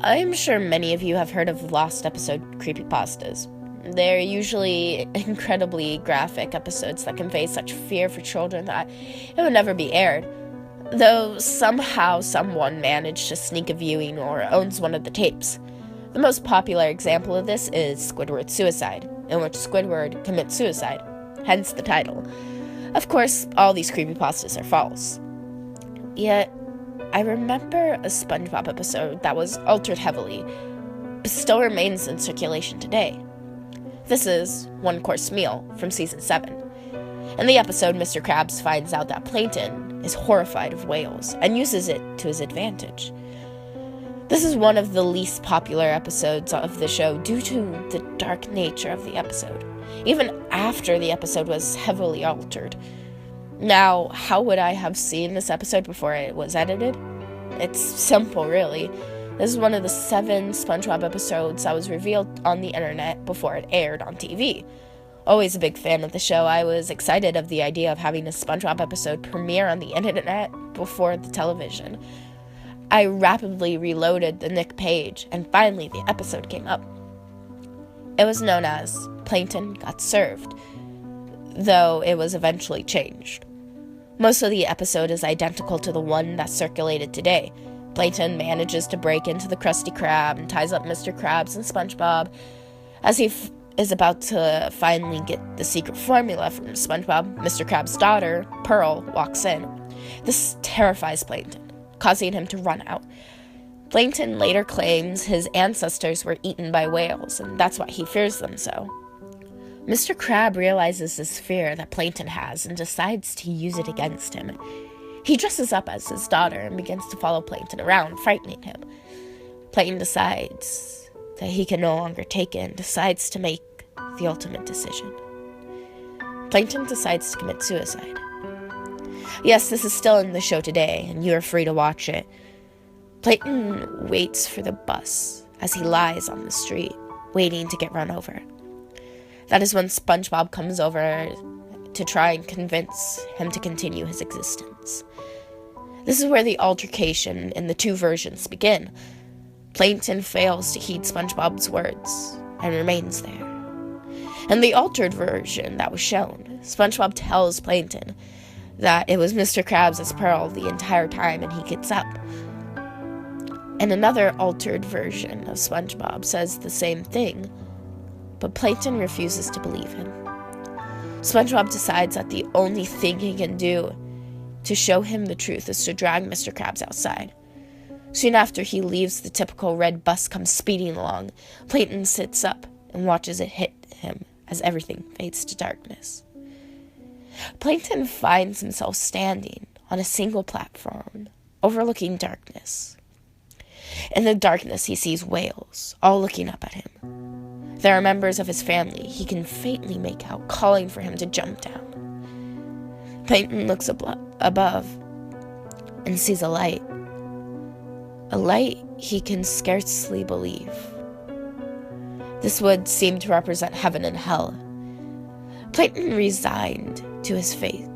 I'm sure many of you have heard of lost episode creepypastas. They're usually incredibly graphic episodes that convey such fear for children that it would never be aired, though somehow someone managed to sneak a viewing or owns one of the tapes. The most popular example of this is Squidward's Suicide, in which Squidward commits suicide, hence the title. Of course, all these creepypastas are false. Yet, I remember a SpongeBob episode that was altered heavily, but still remains in circulation today. This is One Course Meal from Season 7. In the episode, Mr. Krabs finds out that Plankton is horrified of whales and uses it to his advantage. This is one of the least popular episodes of the show due to the dark nature of the episode, even after the episode was heavily altered. Now, how would I have seen this episode before it was edited? It's simple, really. This is one of the 7 SpongeBob episodes that was revealed on the internet before it aired on TV. Always a big fan of the show, I was excited of the idea of having a SpongeBob episode premiere on the internet before the television. I rapidly reloaded the Nick page, and finally the episode came up. It was known as Plankton Got Served, though it was eventually changed. Most of the episode is identical to the one that circulated today. Plankton manages to break into the Krusty Krab and ties up Mr. Krabs and SpongeBob. As he is about to finally get the secret formula from SpongeBob, Mr. Krabs' daughter, Pearl, walks in. This terrifies Plankton, causing him to run out. Plankton later claims his ancestors were eaten by whales, and that's why he fears them so. Mr. Crab realizes this fear that Plankton has and decides to use it against him. He dresses up as his daughter and begins to follow Plankton around, frightening him. Plankton decides that he can no longer take it and decides to make the ultimate decision. Plankton decides to commit suicide. Yes, this is still in the show today, and you are free to watch it. Plankton waits for the bus as he lies on the street, waiting to get run over. That is when SpongeBob comes over to try and convince him to continue his existence. This is where the altercation in the 2 versions begin. Plankton fails to heed SpongeBob's words and remains there. In the altered version that was shown, SpongeBob tells Plankton that it was Mr. Krabs as Pearl the entire time and he gets up. And another altered version of SpongeBob says the same thing, but Plankton refuses to believe him. SpongeBob decides that the only thing he can do to show him the truth is to drag Mr. Krabs outside. Soon after he leaves, the typical red bus comes speeding along. Plankton sits up and watches it hit him as everything fades to darkness. Plankton finds himself standing on a single platform, overlooking darkness. In the darkness, he sees whales, all looking up at him. There are members of his family he can faintly make out, calling for him to jump down. Plankton looks above and sees a light. A light he can scarcely believe. This would seem to represent heaven and hell. Plankton, resigned to his fate,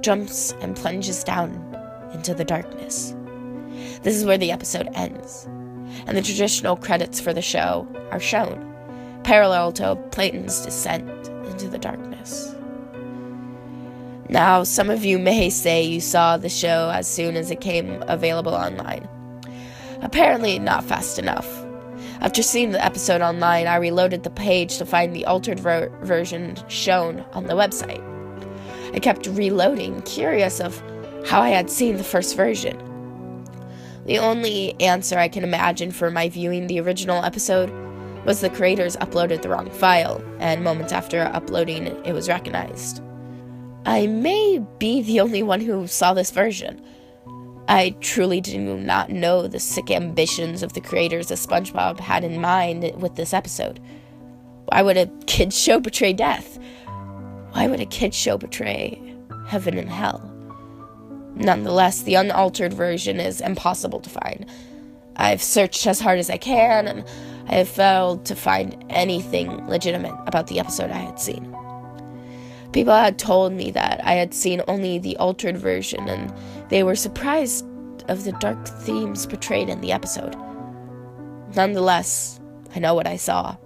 jumps and plunges down into the darkness. This is where the episode ends, and the traditional credits for the show are shown, parallel to Plankton's descent into the darkness. Now, some of you may say you saw the show as soon as it came available online. Apparently not fast enough. After seeing the episode online, I reloaded the page to find the altered version shown on the website. I kept reloading, curious of how I had seen the first version. The only answer I can imagine for my viewing the original episode was the creators uploaded the wrong file, and moments after uploading it was recognized. I may be the only one who saw this version. I truly do not know the sick ambitions of the creators of SpongeBob had in mind with this episode. Why would a kid's show betray death? Why would a kid's show betray heaven and hell? Nonetheless, the unaltered version is impossible to find. I've searched as hard as I can, and I have failed to find anything legitimate about the episode I had seen. People had told me that I had seen only the altered version, and they were surprised of the dark themes portrayed in the episode. Nonetheless, I know what I saw.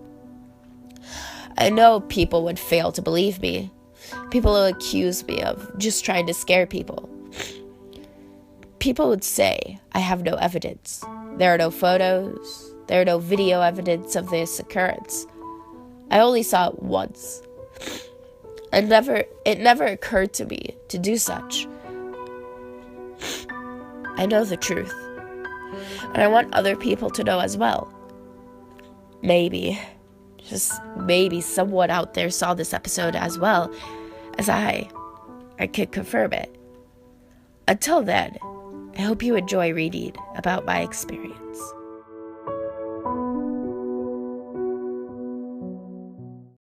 I know people would fail to believe me. People will accuse me of just trying to scare people. People would say I have no evidence. There are no photos. There are no video evidence of this occurrence. I only saw it once. It never occurred to me to do such. I know the truth. And I want other people to know as well. Maybe, just maybe someone out there saw this episode as well as I could confirm it. Until then, I hope you enjoy reading about my experience.